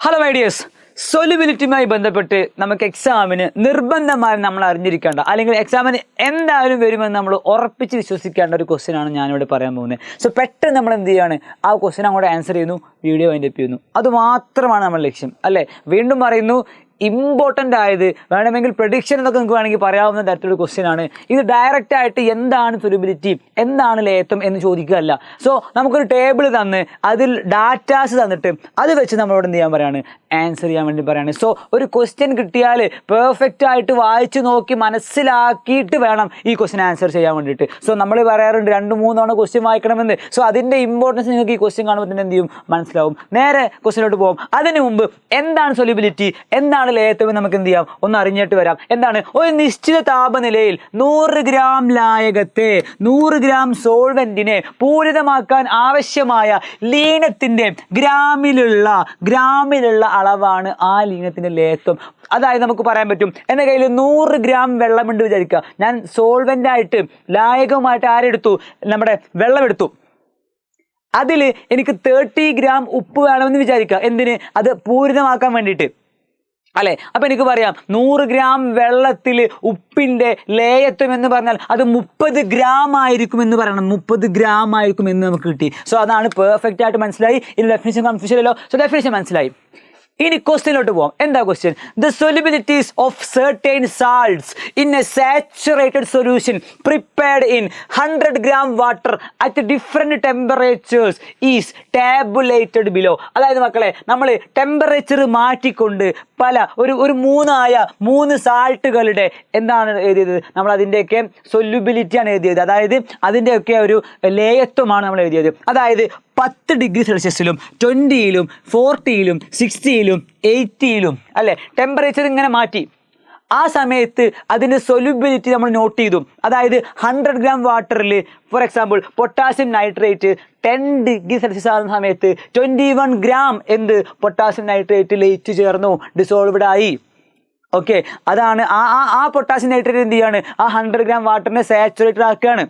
Hello my dears, സൊല്യൂബിലിറ്റിയുമായി ബന്ധപ്പെട്ട് നമുക്ക് എക്സാമിന് നിർബന്ധമായി നമ്മൾ അറിഞ്ഞിരിക്കേണ്ട അല്ലെങ്കിൽ എക്സാമിന് എന്തായാലും വരുമെന്ന് നമ്മൾ ഉറപ്പിച്ച് വിശ്വസിക്കേണ്ട ഒരു ക്വസ്റ്റ്യൻ ആണ് ഞാനിവിടെ പറയാൻ പോകുന്നത്. സോ പെട്ടെന്ന് നമ്മൾ എന്ത് ചെയ്യാണ്, ആ ക്വസ്റ്റ്യൻ അങ്ങോട്ട് ആൻസർ ചെയ്യുന്നു, വീഡിയോ വൈൻഡപ്പ് ചെയ്യുന്നു. അതുമാത്രമാണ് നമ്മുടെ ലക്ഷ്യം അല്ലേ. വീണ്ടും പറയുന്നു, ഇമ്പോർട്ടൻ്റ് ആയത് വേണമെങ്കിൽ പ്രഡിക്ഷൻ എന്നൊക്കെ നിങ്ങൾക്ക് വേണമെങ്കിൽ പറയാവുന്ന തരത്തിലുള്ള ക്വസ്റ്റ്യൻ ആണ് ഇത്. ഡയറക്റ്റ് ആയിട്ട് എന്താണ് സൊല്യൂബിലിറ്റി, എന്താണ് ലേത്തം എന്ന് ചോദിക്കുകയല്ല. സോ നമുക്കൊരു ടേബിൾ തന്ന് അതിൽ ഡാറ്റാസ് തന്നിട്ട് അത് വെച്ച് നമ്മളോട് എന്ത് ചെയ്യാൻ പറയാണ്, ആൻസർ ചെയ്യാൻ വേണ്ടി പറയാണ്. സോ ഒരു ക്വസ്റ്റ്യൻ കിട്ടിയാൽ പെർഫെക്റ്റ് ആയിട്ട് വായിച്ച് നോക്കി മനസ്സിലാക്കിയിട്ട് വേണം ഈ ക്വസ്റ്റ്യൻ ആൻസർ ചെയ്യാൻ വേണ്ടിയിട്ട്. സോ നമ്മൾ പറയാറുണ്ട് 2-3 തവണ ക്വസ്റ്റ്യൻ വായിക്കണമെന്ന്. സോ അതിൻ്റെ ഇമ്പോർട്ടൻസ് നിങ്ങൾക്ക് ഈ ക്വസ്റ്റ്യൻ കാണുമ്പോൾ തന്നെ എന്ത് ചെയ്യും, മനസ്സിലാവും. നേരെ ക്വസ്റ്റ്യനിലോട്ട് പോകും. അതിന് മുമ്പ് എന്താണ് സൊല്യൂബിലിറ്റി, എന്താണ് ലേത്തം നമുക്ക് എന്ത് ചെയ്യാം, ഒന്ന് അറിഞ്ഞിട്ട് വരാം. എന്താണ്, ഒരു നിശ്ചിത താപനിലയിൽ 100 ഗ്രാം ലായകത്തെ 100 ഗ്രാം സോൾവെന്റിനെ പൂരിതമാക്കാൻ ആവശ്യമായ ലീനത്തിന്റെ ഗ്രാമിലുള്ള അളവാണ് ആ ലീനത്തിന്റെ ലേത്തം. അതായത് നമുക്ക് പറയാൻ പറ്റും, എൻ്റെ കയ്യിൽ 100 ഗ്രാം വെള്ളമുണ്ട് വിചാരിക്കുക. ഞാൻ സോൾവെന്റ് ആയിട്ട് ലായകമായിട്ട് ആരെടുത്തു, നമ്മുടെ വെള്ളമെടുത്തു. അതിൽ എനിക്ക് 30 ഗ്രാം ഉപ്പ് വേണമെന്ന് വിചാരിക്കുക. എന്തിന്, അത് പൂരിതമാക്കാൻ വേണ്ടിയിട്ട് അല്ലേ. അപ്പം എനിക്ക് പറയാം 100 ഗ്രാം വെള്ളത്തിൽ ഉപ്പിൻ്റെ ലേയത്വം എന്ന് പറഞ്ഞാൽ അത് 30 ഗ്രാം ആയിരിക്കും എന്ന് പറയണം. 30 ഗ്രാം ആയിരിക്കും എന്ന് നമുക്ക് കിട്ടി. സോ അതാണ് പെർഫെക്റ്റ് ആയിട്ട് മനസ്സിലായി. ഇനി ഡെഫിനിഷൻ കൺഫ്യൂഷൻ അല്ലോ. സോ ഡെഫിനിഷൻ മനസ്സിലായി. ഇനി ക്വസ്റ്റ്യനിലോട്ട് പോകാം. എന്താ question? The solubilities of certain salts in a saturated solution prepared in 100 gram water at different temperatures is tabulated below. അതായത് മക്കളെ, നമ്മൾ ടെമ്പറേച്ചർ മാറ്റിക്കൊണ്ട് പല ഒരു 3 സാൾട്ടുകളുടെ എന്താണ് എഴുതിയത്, നമ്മൾ അതിൻ്റെയൊക്കെ സൊല്യൂബിലിറ്റിയാണ് എഴുതിയത്. അതായത് അതിൻ്റെയൊക്കെ ഒരു ലേയത്വമാണ് നമ്മൾ എഴുതിയത്. അതായത് 10 ഡിഗ്രി സെൽഷ്യസിലും 20-ലും 40-ലും 60-ലും 80-ലും അല്ലേ ടെമ്പറേച്ചർ ഇങ്ങനെ മാറ്റി. ആ സമയത്ത് അതിൻ്റെ സൊല്യൂബിലിറ്റി നമ്മൾ നോട്ട് ചെയ്തു. അതായത് 100 ഗ്രാം വാട്ടറിൽ for example potassium nitrate 10 degree Celsius ആകുന്ന സമയത്ത് 21 ഗ്രാം എന്ത് പൊട്ടാസ്യം നൈട്രേറ്റ് ലയിച്ച് ചേർന്നു, ഡിസോൾവ്ഡ് ആയി. ഓക്കെ, അതാണ് ആ പൊട്ടാസ്യം നൈട്രേറ്റ് എന്ത് ചെയ്യാണ്, ആ 100 ഗ്രാം വാട്ടറിനെ സാച്ചുറേറ്റഡ് ആക്കുകയാണ്.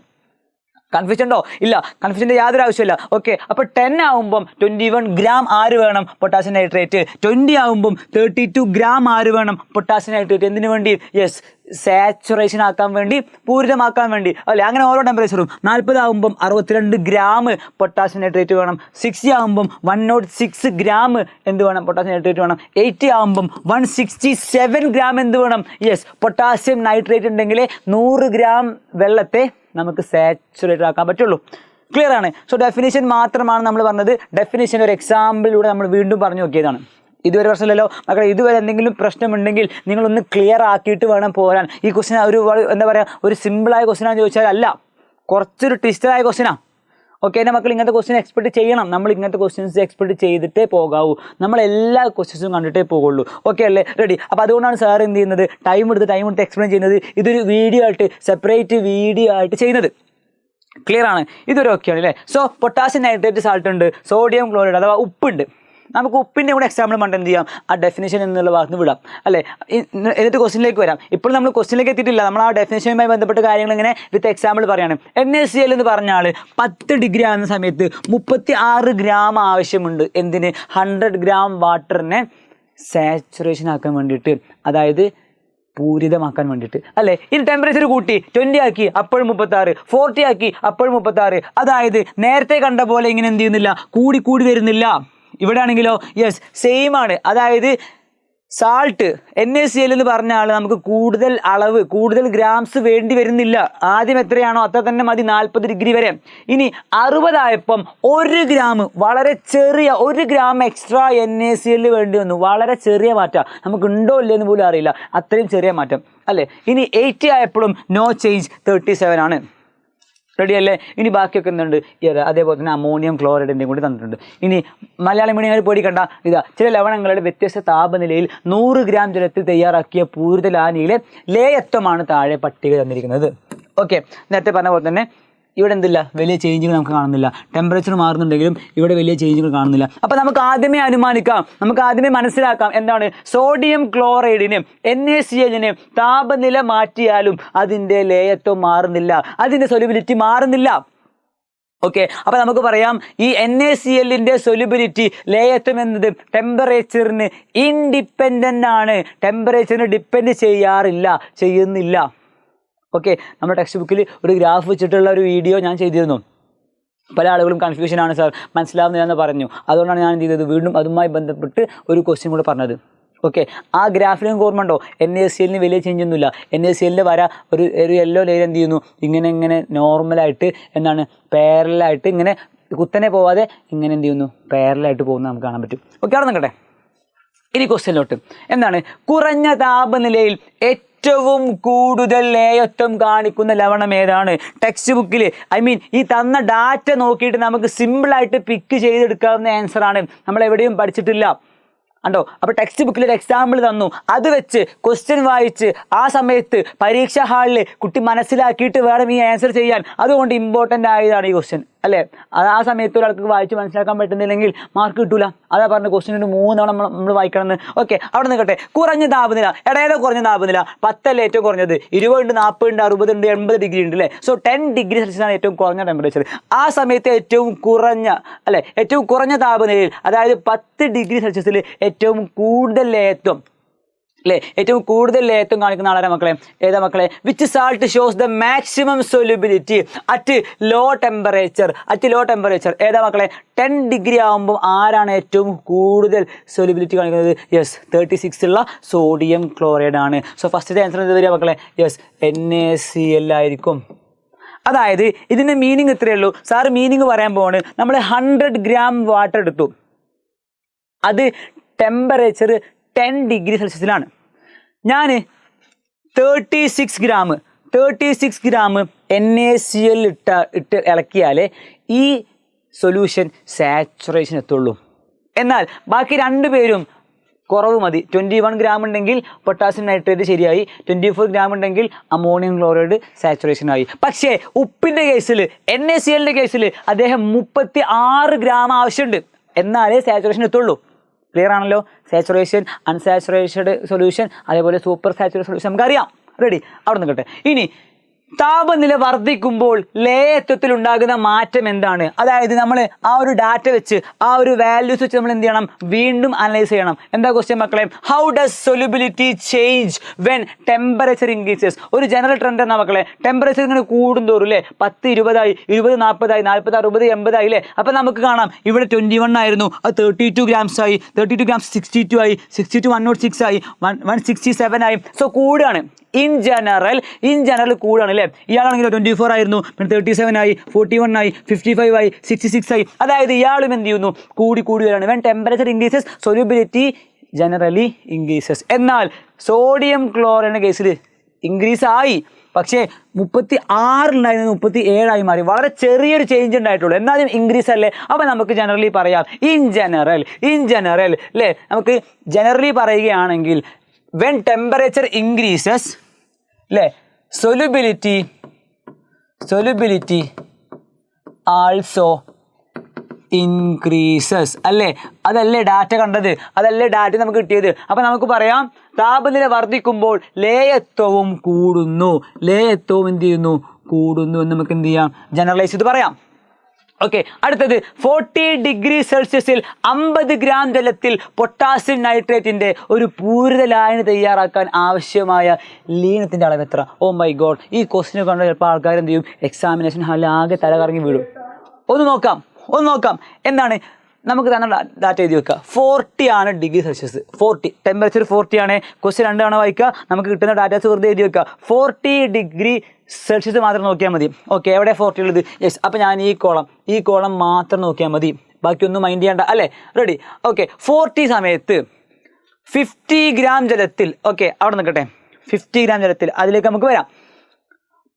കൺഫ്യൂഷൻ ഉണ്ടോ? ഇല്ല, കൺഫ്യൂഷൻ്റെ യാതൊരു ആവശ്യമില്ല. ഓക്കെ, അപ്പോൾ 10 ആകുമ്പം 21 ഗ്രാം ആര് വേണം, പൊട്ടാസ്യം നൈട്രേറ്റ്. 20 ആകുമ്പം 32 ഗ്രാം ആര് വേണം, പൊട്ടാസ്യം നൈട്രേറ്റ്. എന്തിനു വേണ്ടി? യെസ്, സാച്ചുറേഷൻ ആക്കാൻ വേണ്ടി, പൂരിതമാക്കാൻ വേണ്ടി അല്ലേ. അങ്ങനെ ഓരോ ടെമ്പറേച്ചറും 40 ആകുമ്പം 62 ഗ്രാം പൊട്ടാസ്യം നൈട്രേറ്റ് വേണം. 60 ആകുമ്പം 106 ഗ്രാം എന്ത് വേണം, പൊട്ടാസ്യം നൈട്രേറ്റ് വേണം. 80 ആകുമ്പം 167 ഗ്രാം എന്ത് വേണം, യെസ്, പൊട്ടാസ്യം നൈട്രേറ്റ് ഉണ്ടെങ്കിൽ 100 ഗ്രാം വെള്ളത്തെ നമുക്ക് സാച്ചുറേറ്റഡ് ആക്കാൻ പറ്റുള്ളൂ. ക്ലിയർ ആണ്. സോ ഡെഫിനിഷൻ മാത്രമാണ് നമ്മൾ പറഞ്ഞത്. ഡെഫിനിഷൻ ഒരു എക്സാമ്പിളിലൂടെ നമ്മൾ വീണ്ടും പറഞ്ഞു നോക്കിയതാണ്. ഇതുവരെ പ്രശ്നമില്ലല്ലോ മക്കളെ. ഇതുവരെ എന്തെങ്കിലും പ്രശ്നമുണ്ടെങ്കിൽ നിങ്ങളൊന്ന് ക്ലിയർ ആക്കിയിട്ട് വേണം പോരാൻ. ഈ ക്വസ്റ്റ്യൻ എന്താ പറയുക, ഒരു സിമ്പിളായ ക്വസ്റ്റ്യനാണെന്ന് ചോദിച്ചാൽ അല്ല, കുറച്ചൊരു ട്വിസ്റ്റഡായ ക്വസ്റ്റ്യനാണ്. ഓക്കെ, എൻ്റെ മക്കൾ ഇങ്ങനത്തെ ക്വസ്റ്റ്യൻ എക്സ്പെക്ട് ചെയ്യണം. നമ്മൾ ഇങ്ങനത്തെ ക്വസ്റ്റ്യൻസ് എക്സ്പെക്ട് ചെയ്തിട്ടേ പോകാവൂ. നമ്മൾ എല്ലാ ക്വസ്റ്റ്യൻസും കണ്ടിട്ടേ പോകുള്ളൂ. ഓക്കെ അല്ലേ, റെഡി? അപ്പോൾ അതുകൊണ്ടാണ് സാർ എന്ത് ചെയ്യുന്നത്, ടൈം എടുത്ത് എക്സ്പ്ലെയിൻ ചെയ്യുന്നത്. ഇതൊരു വീഡിയോ ആയിട്ട്, സെപ്പറേറ്റ് വീഡിയോ ആയിട്ട് ചെയ്യുന്നത്. ക്ലിയർ ആണ്? ഇതൊരു ഓക്കെയാണ് അല്ലേ. സോ പൊട്ടാസ്യം നൈട്രേറ്റ് സാൾട്ട് ഉണ്ട്, സോഡിയം ക്ലോറൈഡ് അഥവാ ഉപ്പുണ്ട്. നമുക്ക് ഉപ്പിൻ്റെ കൂടെ എക്സാമ്പിൾ കണ്ട് എന്ത് ചെയ്യാം, ആ ഡെഫിനേഷൻ എന്നുള്ള ഭാഗത്ത് വിടാം അല്ലേ. എന്നിട്ട് ക്വസ്റ്റിനിലേക്ക് വരാം. ഇപ്പോൾ നമ്മൾ ക്വസ്റ്റിനിലേക്ക് എത്തിയിട്ടില്ല. നമ്മൾ ആ ഡെഫിനേഷനുമായി ബന്ധപ്പെട്ട കാര്യങ്ങൾ ഇങ്ങനെ വിത്ത് എക്സാമ്പിൾ പറയുകയാണ്. NaCl എന്ന് പറഞ്ഞാൽ 10 ഡിഗ്രി ആകുന്ന സമയത്ത് 36 ഗ്രാം ആവശ്യമുണ്ട്. എന്തിന്? 100 ഗ്രാം വാട്ടറിനെ സാച്ചുറേഷൻ ആക്കാൻ വേണ്ടിയിട്ട്, അതായത് പൂരിതമാക്കാൻ വേണ്ടിയിട്ട് അല്ലേ. ഇനി ടെമ്പറേച്ചർ കൂട്ടി 20 ആക്കി, അപ്പോഴും 36, 40 ആക്കി, അപ്പോഴും 36. അതായത് നേരത്തെ കണ്ട പോലെ ഇങ്ങനെ എന്ത് ചെയ്യുന്നില്ല, കൂടി വരുന്നില്ല. ഇവിടെ ആണെങ്കിലോ യെസ് സെയിം ആണ്. അതായത് സാൾട്ട് NaCl എന്ന് പറഞ്ഞാൽ നമുക്ക് കൂടുതൽ ഗ്രാംസ് വേണ്ടി വരുന്നില്ല. ആദ്യം എത്രയാണോ അത്ര തന്നെ മതി, 40 ഡിഗ്രി വരെ. ഇനി 60 ആയപ്പം 1 ഗ്രാം, വളരെ ചെറിയ 1 ഗ്രാം എക്സ്ട്രാ NaCl വേണ്ടി വന്നു. വളരെ ചെറിയ മാറ്റം, നമുക്ക് ഉണ്ടോ ഇല്ലെന്ന് പോലും അറിയില്ല, അത്രയും ചെറിയ മാറ്റം അല്ലേ. ഇനി 80 ആയപ്പോഴും നോ ചേഞ്ച്, 37 ആണ്. റെഡി അല്ലേ? ഇനി ബാക്കിയൊക്കെ എന്തുണ്ട്, അതേപോലെ തന്നെ അമോണിയം ക്ലോറൈഡിൻ്റെയും കൂടി തന്നിട്ടുണ്ട്. ഇനി മലയാളം മീഡിയങ്ങൾ പേടിക്കണ്ട, ഇതാ ചില ലവണങ്ങളുടെ വ്യത്യസ്ത താപനിലയിൽ 100 ഗ്രാം ജലത്തിൽ തയ്യാറാക്കിയ പൂരിത ലായനിയിലെ ലേയത്വമാണ് താഴെ പട്ടിക തന്നിരിക്കുന്നത്. ഓക്കെ, നേരത്തെ പറഞ്ഞ പോലെ തന്നെ ഇവിടെ എന്തില്ല, വലിയ ചേഞ്ചുകൾ നമുക്ക് കാണുന്നില്ല. ടെമ്പറേച്ചർ മാറുന്നുണ്ടെങ്കിലും ഇവിടെ വലിയ ചേഞ്ചുകൾ കാണുന്നില്ല. അപ്പോൾ നമുക്ക് ആദ്യമേ അനുമാനിക്കാം, നമുക്ക് ആദ്യമേ മനസ്സിലാക്കാം എന്താണ്, സോഡിയം ക്ലോറൈഡിന് NaCl താപനില മാറ്റിയാലും അതിൻ്റെ ലേയത്വം മാറുന്നില്ല, അതിൻ്റെ സൊല്യൂബിലിറ്റി മാറുന്നില്ല. ഓക്കെ, അപ്പോൾ നമുക്ക് പറയാം ഈ NaClന്റെ സൊല്യൂബിലിറ്റി ലേയത്വം എന്നത് ടെമ്പറേച്ചറിന് ഇൻഡിപെൻഡൻ്റ് ആണ്, ടെമ്പറേച്ചറിന് ഡിപ്പെൻഡ് ചെയ്യുന്നില്ല. ഓക്കെ, നമ്മുടെ ടെക്സ്റ്റ് ബുക്കിൽ ഒരു ഗ്രാഫ് വെച്ചിട്ടുള്ള ഒരു വീഡിയോ ഞാൻ ചെയ്തിരുന്നു. പല ആളുകളും കൺഫ്യൂഷനാണ് സാർ, മനസ്സിലാവുന്നില്ല എന്ന് പറഞ്ഞു. അതുകൊണ്ടാണ് ഞാൻ എന്ത് ചെയ്തത്, വീണ്ടും അതുമായി ബന്ധപ്പെട്ട് ഒരു ക്വസ്റ്റ്യൻ കൂടെ പറഞ്ഞത്. ഓക്കെ, ആ ഗ്രാഫിൽ നിങ്ങൾക്ക് ഓർമ്മ ഉണ്ടോ? NaClന് വലിയ ചേഞ്ച് ഒന്നുമില്ല. NaClൻ്റെ വര ഒരു യെല്ലോ ലെയർ എന്ത് ചെയ്യുന്നു, ഇങ്ങനെ നോർമലായിട്ട് എന്താണ് പാരലായിട്ട് ഇങ്ങനെ കുത്തനെ പോവാതെ ഇങ്ങനെ എന്ത് ചെയ്യുന്നു, പാരലായിട്ട് പോകുന്നത് നമുക്ക് കാണാൻ പറ്റും. ഓക്കെ, അവിടെ നിൽക്കട്ടെ. ഇനി ക്വസ്റ്റ്യനിലോട്ട്. എന്താണ് കുറഞ്ഞ താപനിലയിൽ ഏറ്റവും കൂടുതൽ ലേയത്വം കാണിക്കുന്ന ലവണം ഏതാണ്? ടെക്സ്റ്റ് ബുക്കിൽ ഈ തന്ന ഡാറ്റ നോക്കിയിട്ട് നമുക്ക് സിമ്പിളായിട്ട് പിക്ക് ചെയ്തെടുക്കാവുന്ന ആൻസറാണ്. നമ്മൾ എവിടെയും പഠിച്ചിട്ടില്ല കണ്ടോ. അപ്പോൾ ടെക്സ്റ്റ് ബുക്കിൽ ഒരു എക്സാമ്പിൾ തന്നു, അത് വെച്ച് ക്വസ്റ്റ്യൻ വായിച്ച് ആ സമയത്ത് പരീക്ഷാ ഹാളിൽ കുട്ടി മനസ്സിലാക്കിയിട്ട് വേണം ഈ ആൻസർ ചെയ്യാൻ. അതുകൊണ്ട് ഇമ്പോർട്ടൻ്റ് ആയതാണ് ഈ ക്വസ്റ്റ്യൻ, അല്ലേ? അത് ആ സമയത്ത് ഒരാൾക്ക് വായിച്ച് മനസ്സിലാക്കാൻ പറ്റുന്നില്ലെങ്കിൽ മാർക്ക് കിട്ടൂല. അതാ പറഞ്ഞ ക്വസ്റ്റ്യൻ 3 തവണ നമ്മൾ വായിക്കണമെന്ന്. ഓക്കെ, അവിടെ നിൽക്കട്ടെ. കുറഞ്ഞ താപനില, ഇടയിലെ കുറഞ്ഞ താപനില 10 അല്ലേ ഏറ്റവും കുറഞ്ഞത്? 20 ഉണ്ട്, 40 ഉണ്ട്, 60 ഉണ്ട്, 80 ഡിഗ്രി ഉണ്ട്, അല്ലേ? സോ 10 ഡിഗ്രി സെൽഷ്യസ് ആണ് ഏറ്റവും കുറഞ്ഞ ടെമ്പറേച്ചർ. ആ സമയത്ത് ഏറ്റവും കുറഞ്ഞ താപനിലയിൽ, അതായത് 10 ഡിഗ്രി സെൽഷ്യസിൽ ഏറ്റവും കൂടുതൽ ലേയത്വം, അല്ലേ? ഏറ്റവും കൂടുതൽ ലേയത്വം കാണിക്കുന്ന ആളാണ് മക്കളെ. ഏതാ മക്കളെ? Which salt shows the maximum solubility at low temperature? ഏതാ മക്കളെ? 10 ഡിഗ്രി ആകുമ്പോൾ ആരാണ് ഏറ്റവും കൂടുതൽ സൊല്യൂബിലിറ്റി കാണിക്കുന്നത്? യെസ്, 36 ഉള്ള സോഡിയം ക്ലോറൈഡ് ആണ്. സോ ഫസ്റ്റത്തെ ആൻസർ എന്ത് വരിക മക്കളെ? യെസ്, NaCl ആയിരിക്കും. അതായത് ഇതിൻ്റെ മീനിങ് ഇത്രയേ ഉള്ളൂ. സാറ് മീനിങ് പറയാൻ പോവാണ്. നമ്മൾ 100 ഗ്രാം വാട്ടർ എടുത്തു, അത് ടെമ്പറേച്ചർ 10 ഡിഗ്രി സെൽഷ്യസിലാണ്. ഞാൻ 36 ഗ്രാം NaCl ഇട്ട് ഇളക്കിയാൽ ഈ സൊല്യൂഷൻ സാച്ചുറേഷൻ എത്തുള്ളൂ. എന്നാൽ ബാക്കി 2 പേരും കുറവ് മതി. 21 ഗ്രാം ഉണ്ടെങ്കിൽ പൊട്ടാസ്യം നൈട്രേറ്റ് ശരിയായി, 24 ഗ്രാം ഉണ്ടെങ്കിൽ അമോണിയം ക്ലോറൈഡ് സാച്ചുറേഷനായി. പക്ഷേ ഉപ്പിൻ്റെ കേസിൽ, NaClൻ്റെ കേസിൽ അദ്ദേഹം 36 ഗ്രാം ആവശ്യമുണ്ട്, എന്നാലേ സാച്ചുറേഷൻ എത്തുള്ളൂ. ക്ലിയർ ആണല്ലോ? സാച്ചുറേഷൻ, അൺസാച്ചുറേറ്റഡ് സൊല്യൂഷൻ, അതേപോലെ സൂപ്പർ സാച്ചുറേറ്റഡ് സൊല്യൂഷൻ നമുക്കറിയാം. റെഡി? അവിടെ നിൽക്കട്ടെ. ഇനി താപനില വർദ്ധിക്കുമ്പോൾ ലേയത്വത്തിൽ ഉണ്ടാകുന്ന മാറ്റം എന്താണ്? അതായത് നമ്മൾ ആ ഒരു ഡാറ്റ വെച്ച്, ആ ഒരു വാല്യൂസ് വെച്ച് നമ്മൾ എന്ത് ചെയ്യണം? വീണ്ടും അനലൈസ് ചെയ്യണം. എന്താ ക്വസ്റ്റ്യൻ മക്കളെ? How does solubility change when temperature increases? ഒരു ജനറൽ ട്രെൻഡ് എന്നാ മക്കളെ. ടെമ്പറേച്ചർ ഇങ്ങനെ കൂടുന്തോറും അല്ലേ, 10 20 ആയി, 20 40 ആയി, 40 60 80 ആയി, അല്ലേ? അപ്പം നമുക്ക് കാണാം ഇവിടെ 21 ആയിരുന്നു, അത് 32 ഗ്രാംസ് ആയി, 32 ഗ്രാംസ് 62 ആയി, 62 106 ആയി, 167 ആയി. സോ കൂടുകയാണ്. ഇൻ ജനറൽ കൂടുകയാണ്, അല്ലേ? ഇയാളാണെങ്കിൽ 24 ആയിരുന്നു, പിന്നെ 37 ആയി, 41 ആയി, 55 ആയി, 66 ആയി. അതായത് ഇയാളും എന്ത് ചെയ്യുന്നു? കൂടി വരികയാണ്. When temperature increases solubility generally increases. എന്നാൽ സോഡിയം ക്ലോറൈഡിൻ്റെ കേസിൽ ഇൻക്രീസ് ആയി, പക്ഷേ 36 37 ആയി മാറി. വളരെ ചെറിയൊരു ചേഞ്ച് ഉണ്ടായിട്ടുള്ളൂ, എന്നാലും ഇൻക്രീസ് അല്ലേ? അപ്പോൾ നമുക്ക് ജനറലി പറയാം, ഇൻ ജനറൽ അല്ലേ? നമുക്ക് ജനറലി പറയുകയാണെങ്കിൽ വെൻ ടെമ്പറേച്ചർ ഇൻക്രീസസ്, അല്ലേ, സൊല്യൂബിലിറ്റി ആൾസോ ഇൻക്രീസസ്, അല്ലേ? അതല്ലേ ഡാറ്റ കണ്ടത്, അതല്ലേ ഡാറ്റ നമുക്ക് കിട്ടിയത്. അപ്പോൾ നമുക്ക് പറയാം താപനില വർദ്ധിക്കുമ്പോൾ ലേയത്വവും കൂടുന്നു, എന്ത് ചെയ്യുന്നു? കൂടുന്നു എന്ന് നമുക്ക് എന്ത് ചെയ്യാം? ജനറലൈസ് ചെയ്ത് പറയാം. ഓക്കെ, അടുത്തത് 40 ഡിഗ്രി സെൽഷ്യസിൽ 50 ഗ്രാം ജലത്തിൽ പൊട്ടാസ്യം നൈട്രേറ്റിൻ്റെ ഒരു പൂരിത ലായനി തയ്യാറാക്കാൻ ആവശ്യമായ ലീനത്തിൻ്റെ അളവ് എത്ര? ഓ മൈ ഗോഡ്, ഈ ക്വസ്റ്റിനെ കണ്ട ചിലപ്പോൾ ആൾക്കാർ എന്ത് ചെയ്യും? എക്സാമിനേഷൻ ഹാളിൽ ആകെ തലകറങ്ങി വീഴും. ഒന്ന് നോക്കാം എന്താണ് നമുക്ക് തന്നെ ഡാറ്റ എഴുതി വെക്കുക. 40 ആണ് ഡിഗ്രി സെൽഷ്യസ്, 40 ടെമ്പറേച്ചർ 40 ആണ്. ക്വസ്റ്റ്യൻ 2 തവണ വായിക്കുക, നമുക്ക് കിട്ടുന്ന ഡാറ്റാസ് വെറുതെ എഴുതി വെക്കുക. 40 ഡിഗ്രി സെൽഷ്യസ് മാത്രം നോക്കിയാൽ മതി. ഓക്കെ, എവിടെ 40 ഉള്ളത്? യെസ്, അപ്പോൾ ഞാൻ ഈ കോളം മാത്രം നോക്കിയാൽ മതി, ബാക്കിയൊന്നും മൈൻഡ് ചെയ്യേണ്ട, അല്ലേ? റെഡി? ഓക്കെ, 40 സമയത്ത് 50 ഗ്രാം ജലത്തിൽ, ഓക്കെ അവിടെ നിൽക്കട്ടെ, 50 ഗ്രാം ജലത്തിൽ, അതിലേക്ക് നമുക്ക് വരാം.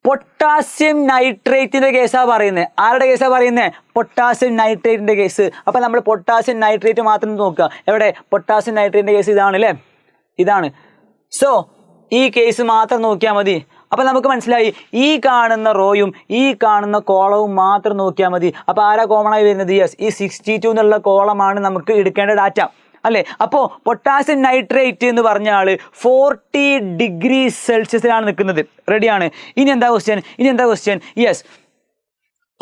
പൊട്ടാസ്യം നൈട്രേറ്റിൻ്റെ കേസാണ് പറയുന്നത്. ആരുടെ കേസാണ് പറയുന്നത്? പൊട്ടാസ്യം നൈട്രേറ്റിൻ്റെ കേസ്. അപ്പോൾ നമ്മൾ പൊട്ടാസ്യം നൈട്രേറ്റ് മാത്രം നോക്കുക. എവിടെ? പൊട്ടാസ്യം നൈട്രേറ്റിൻ്റെ കേസ് ഇതാണല്ലേ, ഇതാണ്. സോ ഈ കേസ് മാത്രം നോക്കിയാൽ മതി. അപ്പോൾ നമുക്ക് മനസ്സിലായി, ഈ കാണുന്ന റോയും ഈ കാണുന്ന കോളവും മാത്രം നോക്കിയാൽ മതി. അപ്പോൾ ആരാ കോമൺ ആയി വരുന്നത്? യെസ്, ഈ 62 എന്നുള്ള കോളമാണ് നമുക്ക് എടുക്കേണ്ട ഡാറ്റ, അല്ലേ? അപ്പോൾ പൊട്ടാസ്യം നൈട്രേറ്റ് എന്ന് പറഞ്ഞ ആൾ 40 ഡിഗ്രി സെൽഷ്യസിലാണ് നിൽക്കുന്നത്. റെഡിയാണ്? ഇനി എന്താ ക്വസ്റ്റ്യൻ? യെസ്,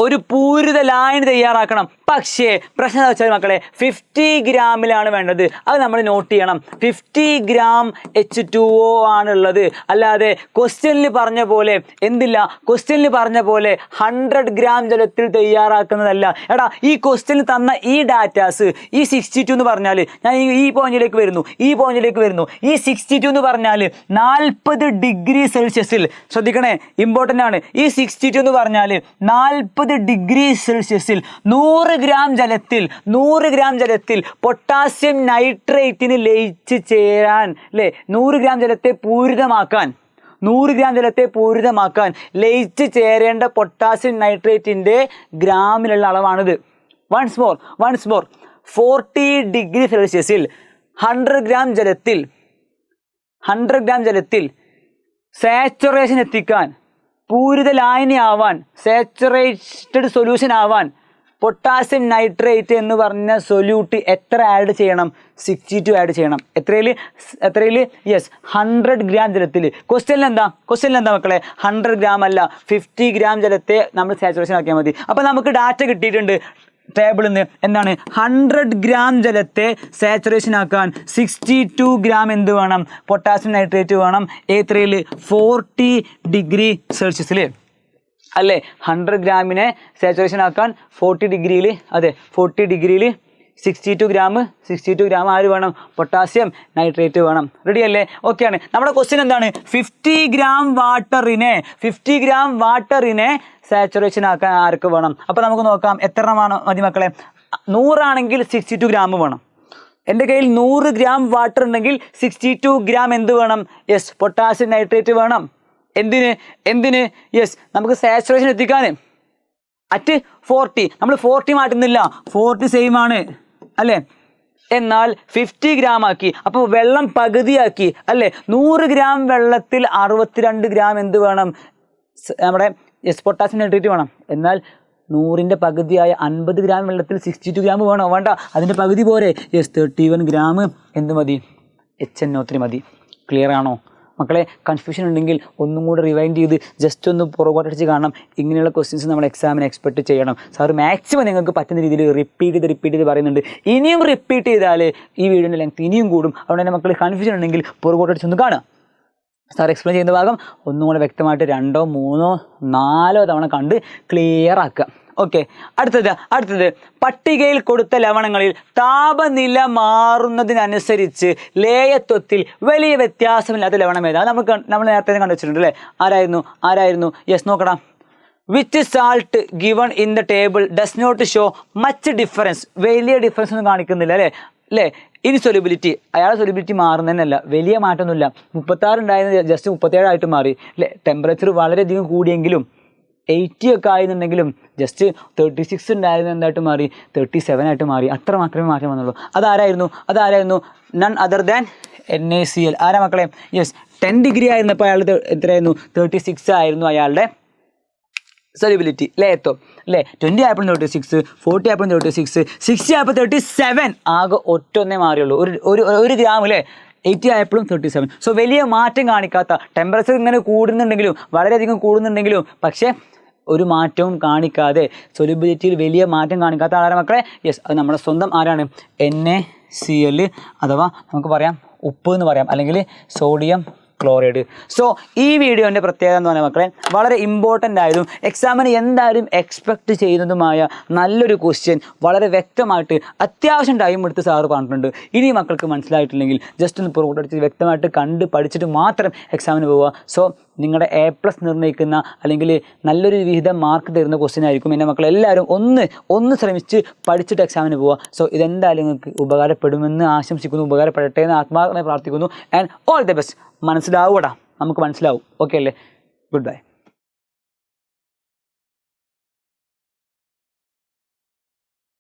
ഒരു പൂരിത ലായനി തയ്യാറാക്കണം. പക്ഷേ പ്രശ്നം എന്താ വെച്ചാൽ മക്കളെ 50 ഗ്രാമിലാണ് വേണ്ടത്. അത് നമ്മൾ നോട്ട് ചെയ്യണം. 50 ഗ്രാം H2O ആണുള്ളത്. അല്ലാതെ ക്വസ്റ്റ്യനിൽ പറഞ്ഞ പോലെ എന്തില്ല, ക്വസ്റ്റ്യനിൽ പറഞ്ഞ പോലെ 100 ഗ്രാം ജലത്തിൽ തയ്യാറാക്കുന്നതല്ല. എടാ ഈ ക്വസ്റ്റ്യനിൽ തന്ന ഈ ഡാറ്റാസ്, ഈ 62 എന്ന് പറഞ്ഞാൽ, ഞാൻ ഈ പോയിന്റിലേക്ക് വരുന്നു, ഈ 62 എന്ന് പറഞ്ഞാൽ 40 ഡിഗ്രി സെൽഷ്യസിൽ, ശ്രദ്ധിക്കണേ ഇമ്പോർട്ടൻ്റ് ആണ്, ഈ 62 എന്ന് പറഞ്ഞാൽ 40 ഡിഗ്രി സെൽഷ്യസിൽ 100 ഗ്രാം ജലത്തിൽ പൊട്ടാസ്യം നൈട്രേറ്റിന് ലയിച്ച് ചേരാൻ, അല്ലേ, 100 ഗ്രാം ജലത്തെ പൂരിതമാക്കാൻ ലയിച്ച് ചേരേണ്ട പൊട്ടാസ്യം നൈട്രേറ്റിൻ്റെ ഗ്രാമിലുള്ള അളവാണിത്. വൺസ് മോർ 40 ഡിഗ്രി സെൽഷ്യസിൽ 100 ഗ്രാം ജലത്തിൽ സാച്ചുറേഷൻ എത്തിക്കാൻ, പൂരിത ലായനി ആവാൻ, സാച്ചുറേറ്റഡ് സൊല്യൂഷൻ ആവാൻ പൊട്ടാസ്യം നൈട്രേറ്റ് എന്ന് പറഞ്ഞ സൊല്യൂട്ട് എത്ര ആഡ് ചെയ്യണം? 62 ആഡ് ചെയ്യണം. എത്രയിൽ? യെസ്, 100 ഗ്രാം ജലത്തിൽ. ക്വസ്റ്റ്യനിൽ എന്താ മക്കളെ? 100 ഗ്രാം അല്ല, 50 ഗ്രാം ജലത്തെ നമ്മൾ സാച്ചുറേഷൻ ആക്കിയാൽ മതി. അപ്പോൾ നമുക്ക് ഡാറ്റ കിട്ടിയിട്ടുണ്ട് ടേബിളിൽ നിന്ന്. എന്താണ്? 100 ഗ്രാം ജലത്തെ സാച്ചുറേഷൻ ആക്കാൻ 62 ഗ്രാം എന്ത് വേണം? പൊട്ടാസ്യം നൈട്രേറ്റ് വേണം. എത്രയിൽ? 40 ഡിഗ്രി സെൽഷ്യസിൽ, അല്ലേ? 100 ഗ്രാമിനെ സാച്ചുറേഷൻ ആക്കാൻ 40 ഡിഗ്രിയിൽ, അതെ 40 ഡിഗ്രിയിൽ 62 ഗ്രാം ആര് വേണം? പൊട്ടാസ്യം നൈട്രേറ്റ് വേണം. റെഡി അല്ലേ? ഓക്കെയാണ്. നമ്മുടെ ക്വസ്റ്റ്യൻ എന്താണ്? 50 ഗ്രാം വാട്ടറിനെ സാച്ചുറേഷൻ ആക്കാൻ ആർക്ക് വേണം? അപ്പോൾ നമുക്ക് നോക്കാം എത്ര മതി മക്കളെ. 100 ആണെങ്കിൽ 62 ഗ്രാം വേണം. എൻ്റെ കയ്യിൽ 100 ഗ്രാം വാട്ടർ ഉണ്ടെങ്കിൽ 62 ഗ്രാം എന്ത് വേണം? യെസ്, പൊട്ടാസ്യം നൈട്രേറ്റ് വേണം. എന്തിന്? യെസ്, നമുക്ക് സാച്ചുറേഷൻ എത്തിക്കാൻ. അറ്റ് 40 നമ്മൾ 40 മാറ്റുന്നില്ല, 40 സെയിം ആണ്, അല്ലേ? എന്നാൽ 50 ഗ്രാം ആക്കി, അപ്പോൾ വെള്ളം പകുതിയാക്കി, അല്ലേ? 100 ഗ്രാം വെള്ളത്തിൽ 62 ഗ്രാം എന്ത് വേണം? നമ്മുടെ പൊട്ടാസ്യം നൈട്രേറ്റ് വേണം. എന്നാൽ 100ൻ്റെ പകുതിയായ 50 ഗ്രാം വെള്ളത്തിൽ 62 ഗ്രാം വേണോ? വേണ്ട, അതിൻ്റെ പകുതി പോരെ. യെസ്, 31 ഗ്രാം എന്ത് മതി? HNO3 മതി. ക്ലിയർ ആണോ മക്കളെ? കൺഫ്യൂഷൻ ഉണ്ടെങ്കിൽ ഒന്നും കൂടെ റിവൈൻഡ് ചെയ്ത് ജസ്റ്റ് ഒന്ന് പുറകോട്ടടിച്ച് കാണണം. ഇങ്ങനെയുള്ള ക്വസ്റ്റ്യൻസ് നമ്മൾ എക്സാമിന് എക്സ്പെക്ട് ചെയ്യണം. സാർ മാക്സിമം നിങ്ങൾക്ക് പറ്റുന്ന രീതിയിൽ റിപ്പീറ്റ് ചെയ്ത് പറയുന്നുണ്ട്. ഇനിയും റിപ്പീറ്റ് ചെയ്താൽ ഈ വീഡിയോൻ്റെ ലെങ്ത് ഇനിയും കൂടും. അതുകൊണ്ട് തന്നെ മക്കൾ കൺഫ്യൂഷൻ ഉണ്ടെങ്കിൽ പുറകോട്ടടിച്ചൊന്ന് കാണുക. സാർ എക്സ്പ്ലെയിൻ ചെയ്യുന്ന ഭാഗം ഒന്നും കൂടെ വ്യക്തമായിട്ട് 2, 3, 4 തവണ കണ്ട് ക്ലിയർ ആക്കുക. ഓക്കെ, അടുത്തത് പട്ടികയിൽ കൊടുത്ത ലവണങ്ങളിൽ താപനില മാറുന്നതിനനുസരിച്ച് ലേയത്വത്തിൽ വലിയ വ്യത്യാസമില്ലാത്ത ലവണം ഏതാ? നമ്മൾ നേരത്തെ കണ്ടു വെച്ചിട്ടുണ്ട് അല്ലേ? ആരായിരുന്നു? യെസ്, നോക്കണം. Which salt given in the table does not show much difference? വലിയ ഡിഫറൻസ് ഒന്നും കാണിക്കുന്നില്ല അല്ലേ? ഇനി സൊല്യൂബിലിറ്റി, അയാളുടെ സൊല്യൂബിലിറ്റി മാറുന്നതന്നെയല്ല, വലിയ മാറ്റമൊന്നുമില്ല. 36 ഉണ്ടായിരുന്നത് ജസ്റ്റ് 37 ആയിട്ട് മാറി, അല്ലേ? ടെമ്പറേച്ചർ വളരെയധികം കൂടിയെങ്കിലും 80 ഒക്കെ ആയിരുന്നുണ്ടെങ്കിലും ജസ്റ്റ് 36 ഉണ്ടായിരുന്ന എന്തായിട്ട് മാറി? 37 ആയിട്ട് മാറി. അത്ര മാത്രമേ മാറ്റം വന്നുള്ളൂ. അതാരായിരുന്നു? None other than NaCl. ആരാ മക്കളെ? യെസ്, 10 ഡിഗ്രി ആയിരുന്നപ്പോൾ അയാൾ എത്രയായിരുന്നു? 36 ആയിരുന്നു അയാളുടെ സൊല്യൂബിലിറ്റി, ലേയത്വം, അല്ലേ? 20 ആയപ്പോൾ 36, 40 ആയപ്പോൾ 36, 60 ആയപ്പോൾ 37. ആകെ ഒറ്റൊന്നേ മാറിയുള്ളൂ, ഒരു ഗ്രാം, അല്ലേ? 80 ആയപ്പോഴും 37. സോ വലിയ മാറ്റം കാണിക്കാത്ത, ടെമ്പറേച്ചർ ഇങ്ങനെ കൂടുന്നുണ്ടെങ്കിലും, വളരെയധികം കൂടുന്നുണ്ടെങ്കിലും, പക്ഷേ ഒരു മാറ്റവും കാണിക്കാതെ, സൊല്യൂബിലിറ്റിയിൽ വലിയ മാറ്റം കാണിക്കാത്ത ആളാണ് മക്കളെ? യെസ്, അത് നമ്മുടെ സ്വന്തം ആരാണ്? NaCl, അഥവാ നമുക്ക് പറയാം ഉപ്പ് എന്ന് പറയാം, അല്ലെങ്കിൽ സോഡിയം ക്ലോറൈഡ്. സോ ഈ വീഡിയോൻ്റെ പ്രത്യേകത എന്ന് പറഞ്ഞാൽ മക്കളെ, വളരെ ഇമ്പോർട്ടൻ്റ് ആയതും എക്സാമിന് എന്തായാലും എക്സ്പെക്റ്റ് ചെയ്യുന്നതുമായ നല്ലൊരു ക്വസ്റ്റ്യൻ വളരെ വ്യക്തമായിട്ട് അത്യാവശ്യം ടൈം എടുത്ത് സാറ് പറഞ്ഞിട്ടുണ്ട്. ഇനി മക്കൾക്ക് മനസ്സിലായിട്ടില്ലെങ്കിൽ ജസ്റ്റ് ഒന്ന് പുറകോട്ടടിച്ച് വ്യക്തമായിട്ട് കണ്ട് പഠിച്ചിട്ട് മാത്രം എക്സാമിന് പോവുക. സോ നിങ്ങളുടെ A+ നിർണ്ണയിക്കുന്ന, അല്ലെങ്കിൽ നല്ലൊരു വിഹിതം മാർക്ക് തരുന്ന ക്വസ്റ്റ്യൻ ആയിരിക്കും. എൻ്റെ മക്കളെല്ലാവരും ഒന്ന് ശ്രമിച്ച് പഠിച്ചിട്ട് എക്സാമിന് പോവുക. സോ ഇതെന്തായാലും നിങ്ങൾക്ക് ഉപകാരപ്പെടുമെന്ന് ആശംസിക്കുന്നു, ഉപകാരപ്പെടട്ടെ എന്ന് ആത്മാർത്ഥമായി പ്രാർത്ഥിക്കുന്നു. And all the best. നമുക്ക് മനസ്സിലാവും. ഓക്കെ അല്ലേ? Good bye.